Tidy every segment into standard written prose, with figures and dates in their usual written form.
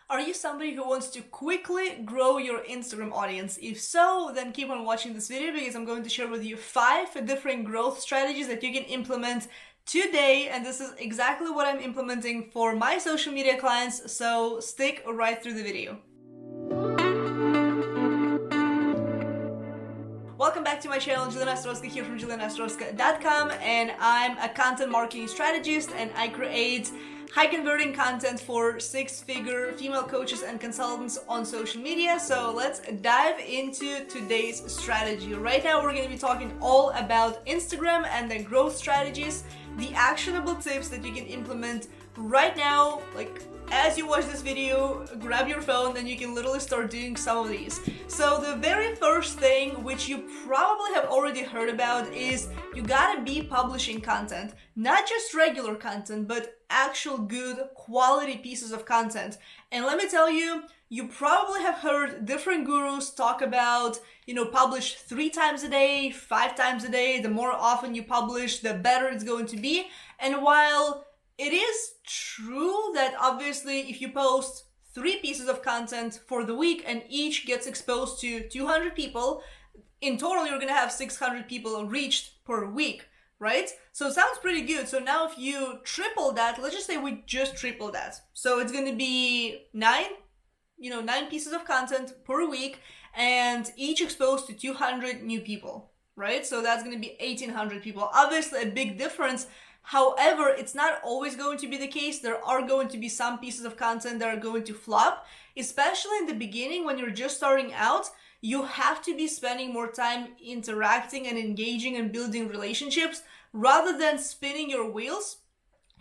Are you somebody who wants to quickly grow your Instagram audience? If so, then keep on watching this video because I'm going to share with you 5 different growth strategies that you can implement today, and this is exactly what I'm implementing for my social media clients, so stick right through the video. Welcome back to my channel. Jelena Ostrovska here from JelenaOstrovska.com, and I'm a content marketing strategist, and I create high converting content for 6-figure female coaches and consultants on social media. So let's dive into today's strategy. Right now we're going to be talking all about Instagram and the growth strategies, the actionable tips that you can implement right now. Like, as you watch this video, grab your phone and you can literally start doing some of these. So the very first thing, which you probably have already heard about, is you gotta be publishing content. Not just regular content, but actual good quality pieces of content. And let me tell you, you probably have heard different gurus talk about, publish 3 times a day, 5 times a day. The more often you publish, the better it's going to be. And while it is true that obviously if you post 3 pieces of content for the week and each gets exposed to 200 people, in total you're gonna have 600 people reached per week, right? So it sounds pretty good. So now if you triple that, let's just say we just triple that. So it's gonna be 9 pieces of content per week and each exposed to 200 new people, right? So that's gonna be 1,800 people. Obviously a big difference. However, it's not always going to be the case. There are going to be some pieces of content that are going to flop, especially in the beginning when you're just starting out. You have to be spending more time interacting and engaging and building relationships rather than spinning your wheels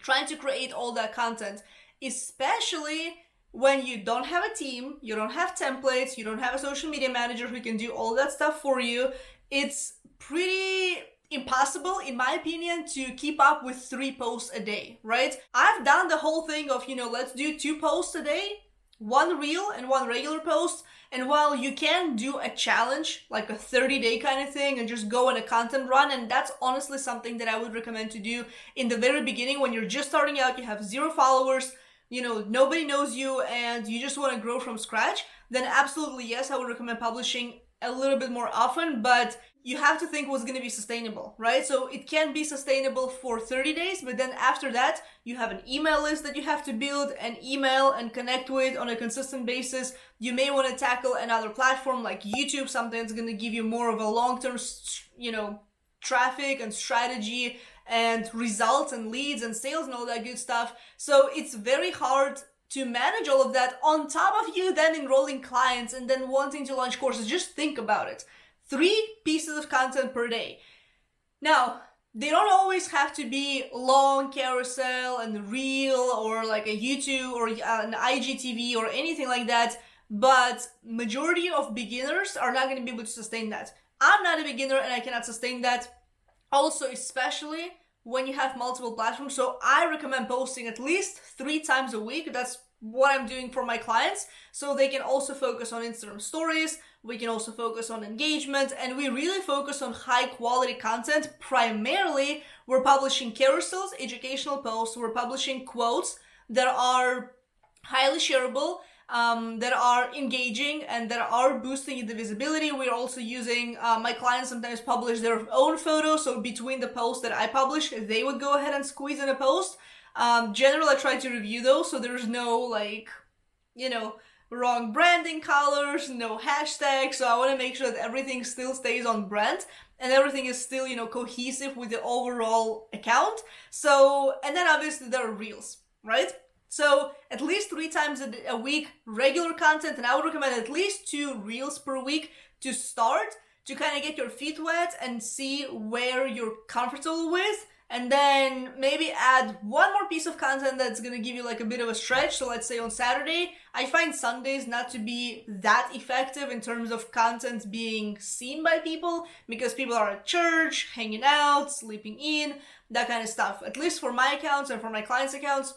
trying to create all that content, especially when you don't have a team, you don't have templates, you don't have a social media manager who can do all that stuff for you. It's pretty impossible, in my opinion, to keep up with 3 posts a day, right? I've done the whole thing of, let's do 2 posts a day, 1 reel and 1 regular post. And while you can do a challenge, like a 30-day kind of thing, and just go on a content run, and that's honestly something that I would recommend to do in the very beginning when you're just starting out, you have 0 followers, nobody knows you, and you just want to grow from scratch, then absolutely yes, I would recommend publishing a little bit more often, but you have to think what's going to be sustainable, right? So it can be sustainable for 30 days, but then after that, you have an email list that you have to build and email and connect with on a consistent basis. You may want to tackle another platform like YouTube, something that's going to give you more of a long-term, traffic and strategy and results and leads and sales and all that good stuff. So it's very hard to manage all of that on top of you then enrolling clients and then wanting to launch courses. Just think about it. 3 pieces of content per day. Now, they don't always have to be long carousel and reel or like a YouTube or an IGTV or anything like that, but majority of beginners are not going to be able to sustain that. I'm not a beginner and I cannot sustain that. Also, especially when you have multiple platforms. So I recommend posting at least 3 times a week. That's what I'm doing for my clients. So they can also focus on Instagram stories. We can also focus on engagement, and we really focus on high quality content. Primarily, we're publishing carousels, educational posts. We're publishing quotes that are highly shareable, that are engaging, and that are boosting the visibility. We're also using, my clients sometimes publish their own photos. So between the posts that I publish, they would go ahead and squeeze in a post. Generally, I try to review those. So there's no wrong branding colors, no hashtags. So I want to make sure that everything still stays on brand and everything is still, cohesive with the overall account. So, and then obviously there are reels, right? So at least 3 times a week, regular content, and I would recommend at least 2 reels per week to start, to kind of get your feet wet and see where you're comfortable with. And then maybe add 1 more piece of content that's going to give you like a bit of a stretch. So let's say on Saturday, I find Sundays not to be that effective in terms of content being seen by people because people are at church, hanging out, sleeping in, that kind of stuff. At least for my accounts and for my clients' accounts,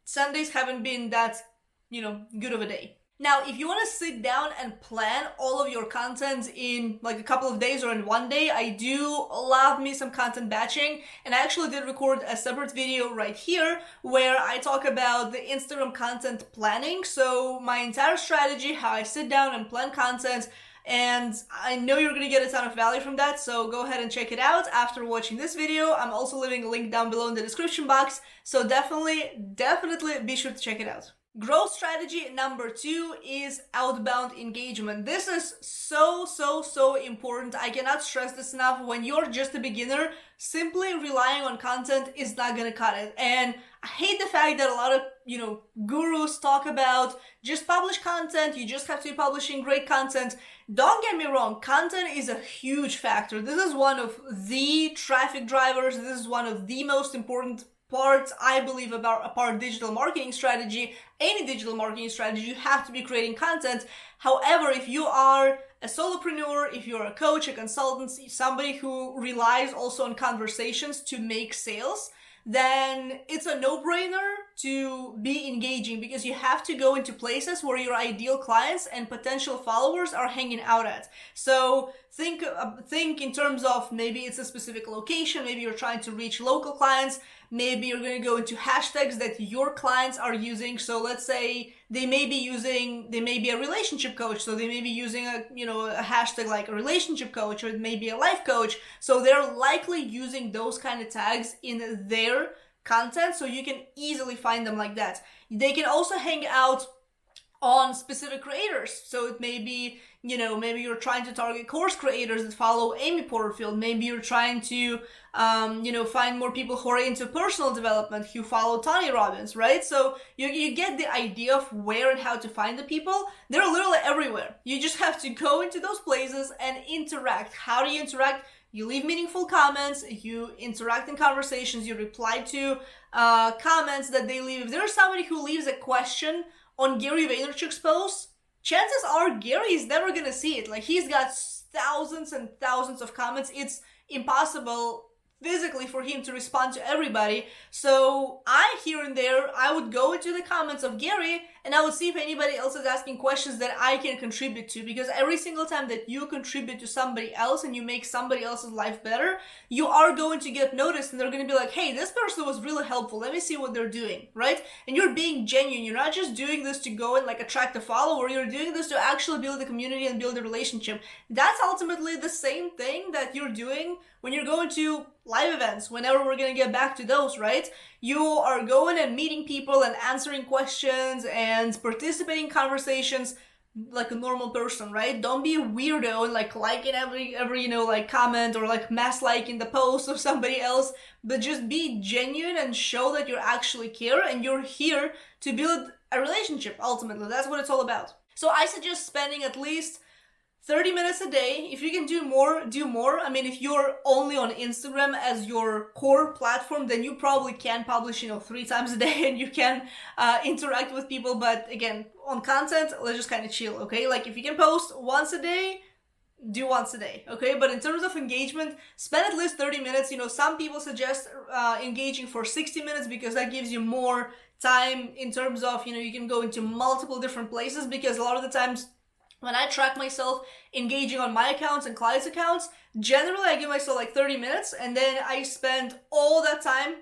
Sundays haven't been that, good of a day. Now, if you want to sit down and plan all of your content in like a couple of days or in one day, I do love me some content batching, and I actually did record a separate video right here where I talk about the Instagram content planning. So my entire strategy, how I sit down and plan content, and I know you're going to get a ton of value from that, so go ahead and check it out after watching this video. I'm also leaving a link down below in the description box, so definitely be sure to check it out. Growth strategy number 2 is outbound engagement. This is so important. I cannot stress this enough. When you're just a beginner, simply relying on content is not gonna cut it. And I hate the fact that a lot of, gurus talk about just publish content, you just have to be publishing great content. Don't get me wrong, content is a huge factor. This is one of the traffic drivers. This is one of the most important parts, I believe, about a part of digital marketing strategy. Any digital marketing strategy, you have to be creating content. However, if you are a solopreneur, if you're a coach, a consultant, somebody who relies also on conversations to make sales, then it's a no-brainer to be engaging, because you have to go into places where your ideal clients and potential followers are hanging out at. So think in terms of maybe it's a specific location, maybe you're trying to reach local clients, maybe you're going to go into hashtags that your clients are using. So let's say they may be a relationship coach, so they may be using a hashtag like a relationship coach, or it may be a life coach. So they're likely using those kind of tags in their content, so you can easily find them like that. They can also hang out on specific creators. So it may be, maybe you're trying to target course creators that follow Amy Porterfield. Maybe you're trying to, find more people who are into personal development, who follow Tony Robbins, right? So you get the idea of where and how to find the people. They're literally everywhere. You just have to go into those places and interact. How do you interact? You leave meaningful comments, you interact in conversations, you reply to comments that they leave. If there's somebody who leaves a question on Gary Vaynerchuk's post, chances are Gary is never gonna see it. Like, he's got thousands and thousands of comments. It's impossible physically for him to respond to everybody. So here and there, I would go into the comments of Gary and I would see if anybody else is asking questions that I can contribute to, because every single time that you contribute to somebody else and you make somebody else's life better, you are going to get noticed, and they're going to be like, hey, this person was really helpful, let me see what they're doing, right? And you're being genuine. You're not just doing this to go and attract a follower. You're doing this to actually build a community and build a relationship. That's ultimately the same thing that you're doing when you're going to live events, whenever we're going to get back to those, right? You are going and meeting people and answering questions and participating in conversations like a normal person, right? Don't be a weirdo and liking every comment, or mass liking the post of somebody else, but just be genuine and show that you actually care and you're here to build a relationship. Ultimately, that's what it's all about. So I suggest spending at least 30 minutes a day. If you can do more, do more. I mean, if you're only on Instagram as your core platform, then you probably can publish, 3 times a day and you can interact with people. But again, on content, let's just kind of chill, okay? If you can post once a day, do once a day, okay? But in terms of engagement, spend at least 30 minutes. Some people suggest engaging for 60 minutes because that gives you more time in terms of, you can go into multiple different places, because a lot of the times when I track myself engaging on my accounts and clients' accounts, generally I give myself 30 minutes, and then I spend all that time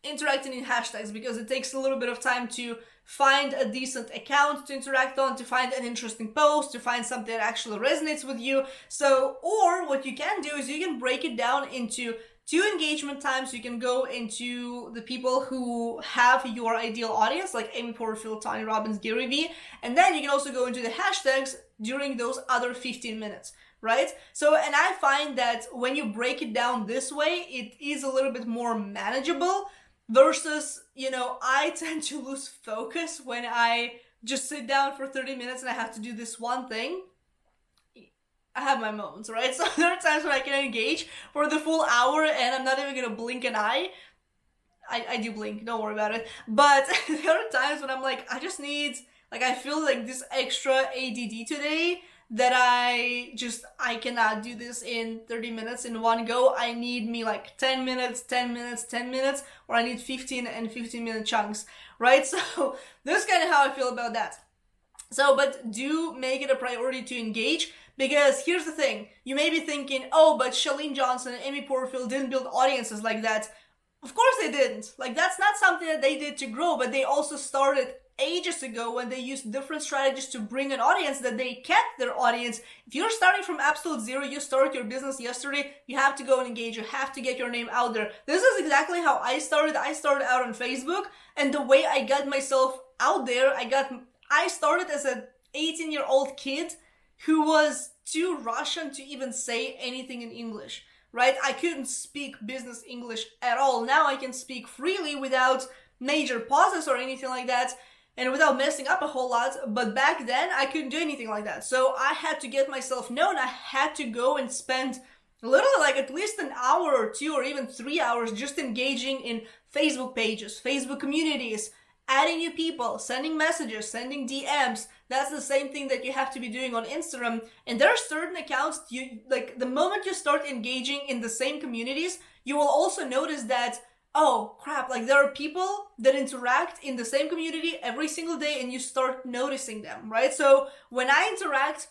interacting in hashtags, because it takes a little bit of time to find a decent account to interact on, to find an interesting post, to find something that actually resonates with you. So, or what you can do is you can break it down into 2 engagement times. You can go into the people who have your ideal audience, like Amy Porterfield, Tony Robbins, Gary Vee, and then you can also go into the hashtags during those other 15 minutes, right? So, and I find that when you break it down this way, it is a little bit more manageable versus, I tend to lose focus when I just sit down for 30 minutes and I have to do this one thing. I have my moments, right? So there are times when I can engage for the full hour and I'm not even gonna blink an eye. I do blink, don't worry about it. But there are times when I'm I just need, I feel this extra ADD today that I cannot do this in 30 minutes in one go. I need me 10 minutes, 10 minutes, 10 minutes, or I need 15 and 15-minute chunks, right? So that's kind of how I feel about that. So, but do make it a priority to engage, because here's the thing. You may be thinking, oh, but Chalene Johnson and Amy Porterfield didn't build audiences like that. Of course they didn't. Like, that's not something that they did to grow, but they also started ages ago when they used different strategies to bring an audience, that they kept their audience. If you're starting from absolute zero, you started your business yesterday, you have to go and engage, you have to get your name out there. This is exactly how I started. I started out on Facebook, and the way I got myself out there, I started as an 18-year-old kid who was too Russian to even say anything in English, right? I couldn't speak business English at all. Now I can speak freely without major pauses or anything like that, and without messing up a whole lot. But back then I couldn't do anything like that. So I had to get myself known. I had to go and spend literally like at least an hour or 2 or even 3 hours just engaging in Facebook pages, Facebook communities, adding new people, sending messages, sending DMs. That's the same thing that you have to be doing on Instagram. And there are certain accounts, you like the moment you start engaging in the same communities, you will also notice that, oh crap, like there are people that interact in the same community every single day, and you start noticing them, right? So when I interact,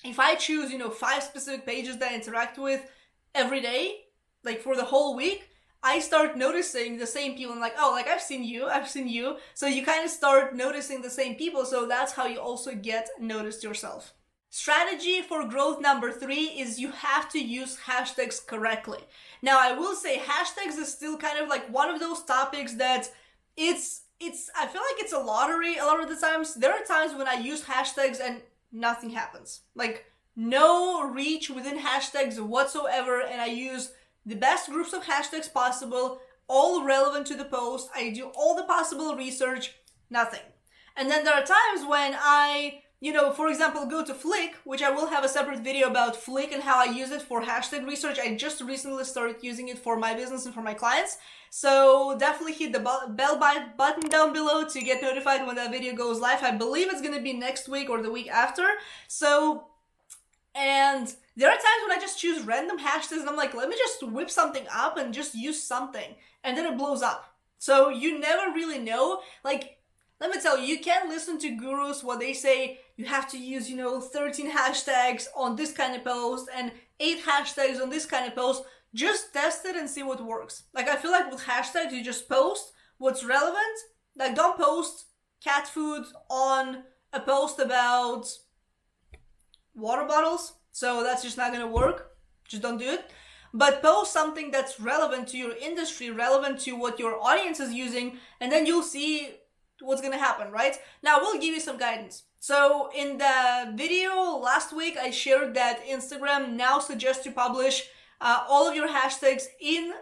if I choose, 5 specific pages that I interact with every day, like for the whole week, I start noticing the same people. I'm like, oh, like I've seen you. So you kind of start noticing the same people. So that's how you also get noticed yourself. Strategy for growth number 3 is you have to use hashtags correctly. Now, I will say hashtags is still kind of like one of those topics that I feel like it's a lottery a lot of the times. There are times when I use hashtags and nothing happens. Like no reach within hashtags whatsoever, and I use the best groups of hashtags possible, all relevant to the post. I do all the possible research, nothing. And then there are times when I, for example, go to Flick, which I will have a separate video about Flick and how I use it for hashtag research. I just recently started using it for my business and for my clients. So definitely hit the bell button down below to get notified when that video goes live. I believe it's going to be next week or the week after. And there are times when I just choose random hashtags and I'm like, let me just whip something up and just use something. And then it blows up. So you never really know. Like, let me tell you, you can listen to gurus, what they say, you have to use, 13 hashtags on this kind of post and 8 hashtags on this kind of post. Just test it and see what works. Like, I feel like with hashtags, you just post what's relevant. Like, don't post cat food on a post about water bottles. So that's just not going to work. Just don't do it. But post something that's relevant to your industry, relevant to what your audience is using, and then you'll see what's going to happen, right? Now, we'll give you some guidance. So in the video last week, I shared that Instagram now suggests to publish all of your hashtags in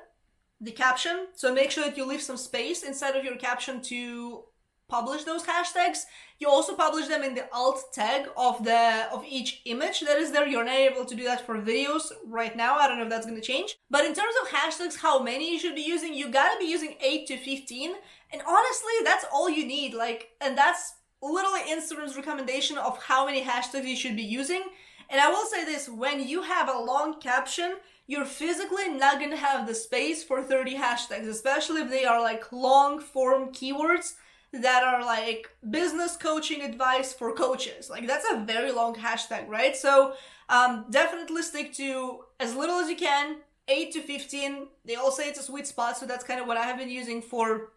the caption. So make sure that you leave some space inside of your caption to publish those hashtags. You also publish them in the alt tag of each image that is there. You're not able to do that for videos right now. I don't know if that's going to change. But in terms of hashtags, how many you should be using, you gotta be using 8 to 15. And honestly, that's all you need. And that's literally Instagram's recommendation of how many hashtags you should be using. And I will say this, when you have a long caption, you're physically not going to have the space for 30 hashtags, especially if they are like long form keywords that are like business coaching advice for coaches. Like that's a very long hashtag, right? So definitely stick to as little as you can, 8 to 15. They all say it's a sweet spot, so that's kind of what I have been using for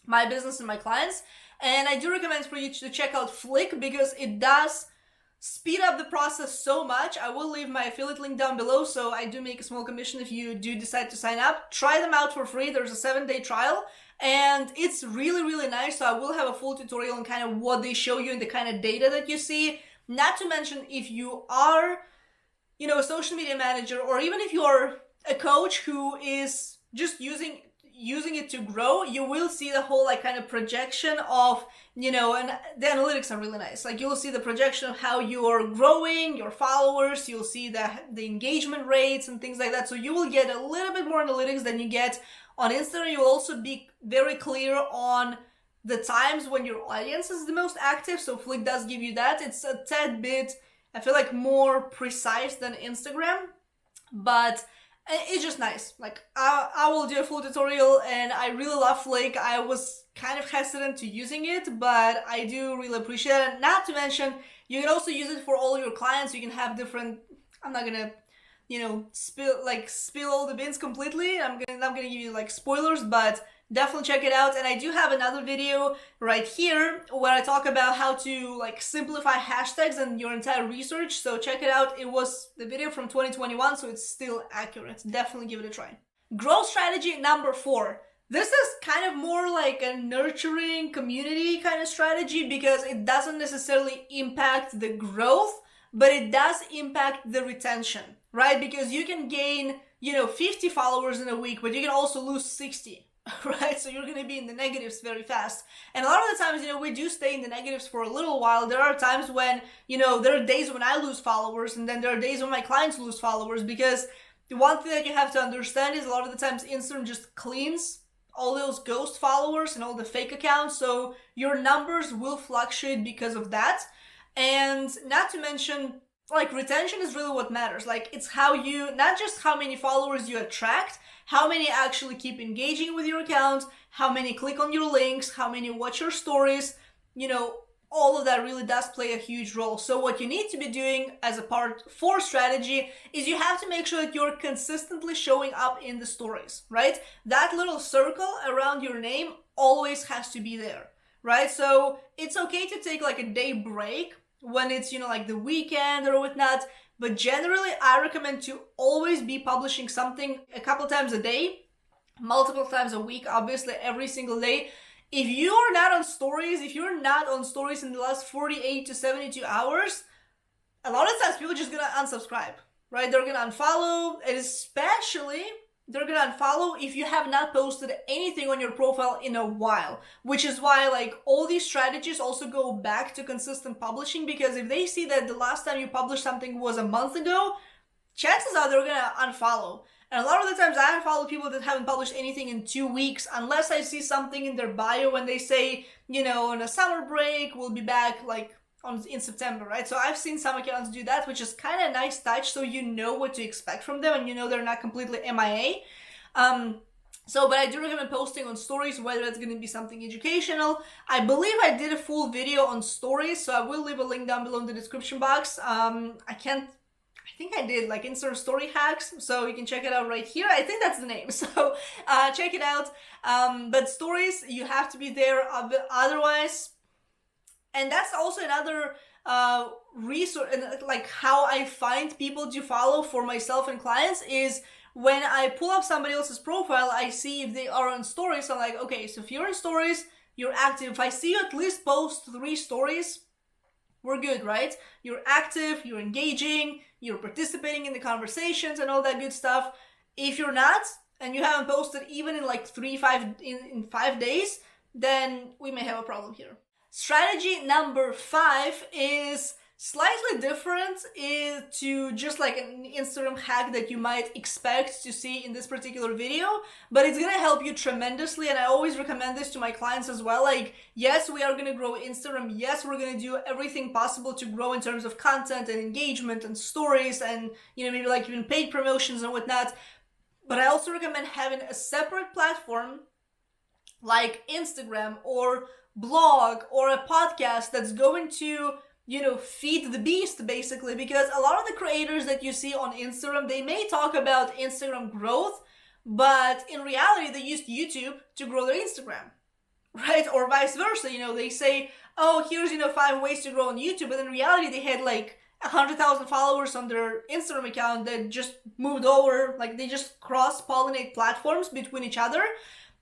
my business and my clients. And I do recommend for you to check out Flick because it does speed up the process so much. I will leave my affiliate link down below, so I do make a small commission if you do decide to sign up. Try them out for free. There's a 7-day trial, and it's really, really nice. So I will have a full tutorial on kind of what they show you and the kind of data that you see. Not to mention, if you are, a social media manager, or even if you are a coach who is just using it to grow, you will see the whole kind of projection of, and the analytics are really nice. Like you'll see the projection of how you are growing, your followers, you'll see the engagement rates and things like that. So you will get a little bit more analytics than you get on Instagram. You'll also be very clear on the times when your audience is the most active. So Flick does give you that. It's a tad bit, I feel like, more precise than Instagram, but And it's just nice. Like, I will do a full tutorial, and I really love Flake. I was kind of hesitant to using it, but I do really appreciate it. Not to mention, you can also use it for all your clients. You can have different, I'm not gonna, spill all the bins completely. I'm not gonna give you like spoilers, but definitely check it out. And I do have another video right here where I talk about how to like simplify hashtags and your entire research. So check it out. It was the video from 2021, so it's still accurate. Definitely give it a try. Growth strategy number 4. This is kind of more like a nurturing community kind of strategy because it doesn't necessarily impact the growth, but it does impact the retention, right? Because you can gain, 50 followers in a week, but you can also lose 60. Right? So you're going to be in the negatives very fast. And a lot of the times, we do stay in the negatives for a little while. There are times when, there are days when I lose followers, and then there are days when my clients lose followers, because the one thing that you have to understand is a lot of the times Instagram just cleans all those ghost followers and all the fake accounts. So your numbers will fluctuate because of that. And not to mention, like, retention is really what matters. Like, it's how you, not just how many followers you attract, how many actually keep engaging with your account, how many click on your links, how many watch your stories, all of that really does play a huge role. So what you need to be doing as a part 4 strategy is you have to make sure that you're consistently showing up in the stories, right? That little circle around your name always has to be there, right? So it's okay to take like a day break when it's, like the weekend or whatnot. But generally, I recommend to always be publishing something a couple times a day, multiple times a week, obviously every single day. If you're not on stories, in the last 48 to 72 hours, a lot of times people are just gonna unsubscribe, right? They're gonna unfollow, and especially they're gonna unfollow if you have not posted anything on your profile in a while, which is why like all these strategies also go back to consistent publishing, because if they see that the last time you published something was a month ago, chances are they're gonna unfollow. And a lot of the times I unfollow people that haven't published anything in 2 weeks, unless I see something in their bio when they say, on a summer break, we'll be back like in September, right? So I've seen some accounts do that, which is kind of a nice touch, so you know what to expect from them, and they're not completely MIA. But I do recommend posting on stories, whether it's going to be something educational. I believe I did a full video on stories, so I will leave a link down below in the description box. I think I did like Instagram story hacks, so you can check it out right here. I think that's the name, so check it out. But stories, you have to be there, otherwise. And that's also another resource, and like how I find people to follow for myself and clients is when I pull up somebody else's profile, I see if they are on stories. So I'm like, okay, so if you're in stories, you're active. If I see you at least post 3 stories, we're good, right? You're active, you're engaging, you're participating in the conversations and all that good stuff. If you're not, and you haven't posted even in like 5 days, then we may have a problem here. Strategy number 5 is slightly different to just like an Instagram hack that you might expect to see in this particular video, but it's gonna help you tremendously. And I always recommend this to my clients as well. Like, yes, we are gonna grow Instagram. Yes, we're gonna do everything possible to grow in terms of content and engagement and stories and, maybe like even paid promotions and whatnot. But I also recommend having a separate platform like Instagram or blog or a podcast that's going to feed the beast, basically, because a lot of the creators that you see on Instagram, they may talk about Instagram growth, but in reality they used YouTube to grow their Instagram, right? Or vice versa. They say, oh, here's 5 ways to grow on YouTube, but in reality they had like 100,000 followers on their Instagram account that just moved over, like they just cross-pollinate platforms between each other.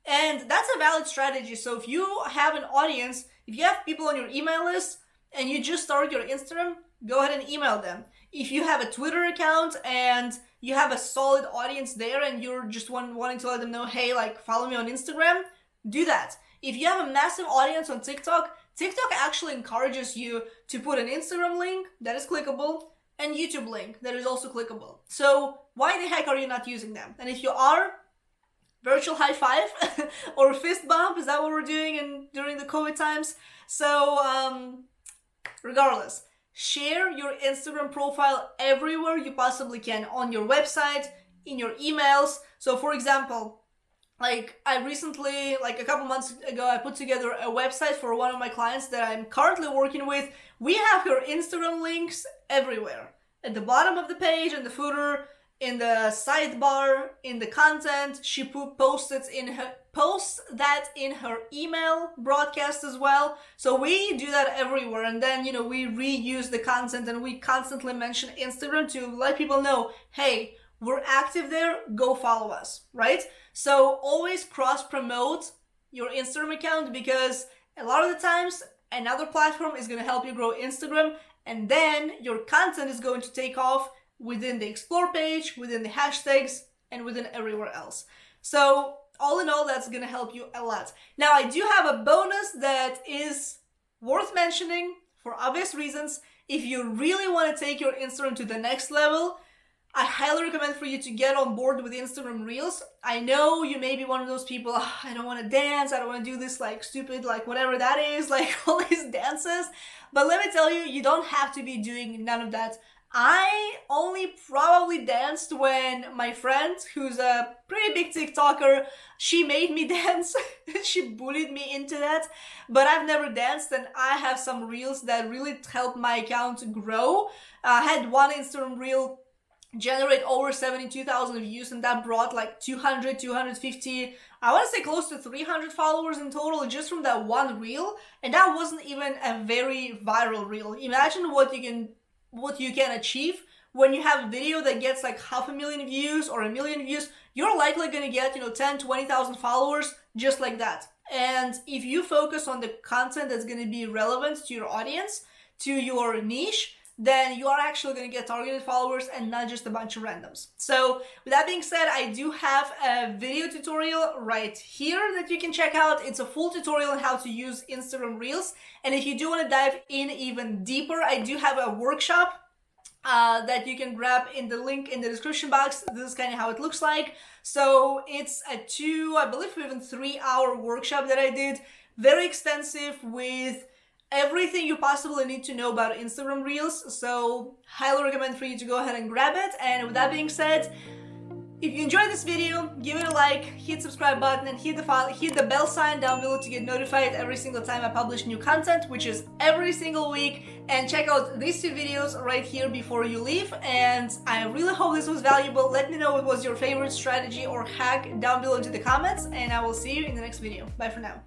And that's a valid strategy. So if you have an audience, if you have people on your email list and you just start your Instagram, go ahead and email them. If you have a Twitter account and you have a solid audience there and you're just wanting to let them know, hey, like follow me on Instagram, do that. If you have a massive audience on TikTok, TikTok actually encourages you to put an Instagram link that is clickable and YouTube link that is also clickable. So why the heck are you not using them? And if you are, virtual high five or fist bump, is that what we're doing during the COVID times? So regardless, share your Instagram profile everywhere you possibly can, on your website, in your emails. So for example, like I recently, like a couple months ago, I put together a website for one of my clients that I'm currently working with. We have her Instagram links everywhere. At the bottom of the page, in the footer, in the sidebar, in the content. She posts that in her email broadcast as well. So we do that everywhere, and then we reuse the content, and we constantly mention Instagram to let people know, hey, we're active there, go follow us, right? So always cross promote your Instagram account, because a lot of the times another platform is going to help you grow Instagram, and then your content is going to take off within the explore page, within the hashtags, and within everywhere else. So all in all, that's going to help you a lot. Now, I do have a bonus that is worth mentioning for obvious reasons. If you really want to take your Instagram to the next level, I highly recommend for you to get on board with Instagram Reels. I know you may be one of those people, I don't want to dance, I don't want to do this like stupid, like whatever that is, like all these dances. But let me tell you, you don't have to be doing none of that. I only probably danced when my friend, who's a pretty big TikToker, she made me dance. She bullied me into that. But I've never danced, and I have some reels that really helped my account grow. I had one Instagram reel generate over 72,000 views, and that brought like 200, 250, I want to say close to 300 followers in total just from that one reel. And that wasn't even a very viral reel. Imagine what you can achieve when you have a video that gets like 500,000 views or 1 million views. You're likely going to get 10, 20,000 followers just like that. And if you focus on the content that's going to be relevant to your audience, to your niche, then you are actually going to get targeted followers and not just a bunch of randoms. So with that being said, I do have a video tutorial right here that you can check out. It's a full tutorial on how to use Instagram Reels. And if you do want to dive in even deeper, I do have a workshop that you can grab in the link in the description box. This is kind of how it looks like. So it's a 2, I believe even 3-hour workshop that I did. Very extensive, with everything you possibly need to know about Instagram Reels. So highly recommend for you to go ahead and grab it. And with that being said, if you enjoyed this video, give it a like, hit subscribe button, and hit the bell sign down below to get notified every single time I publish new content, which is every single week. And check out these 2 videos right here before you leave. And I really hope this was valuable. Let me know what was your favorite strategy or hack down below into the comments, and I will see you in the next video. Bye for now.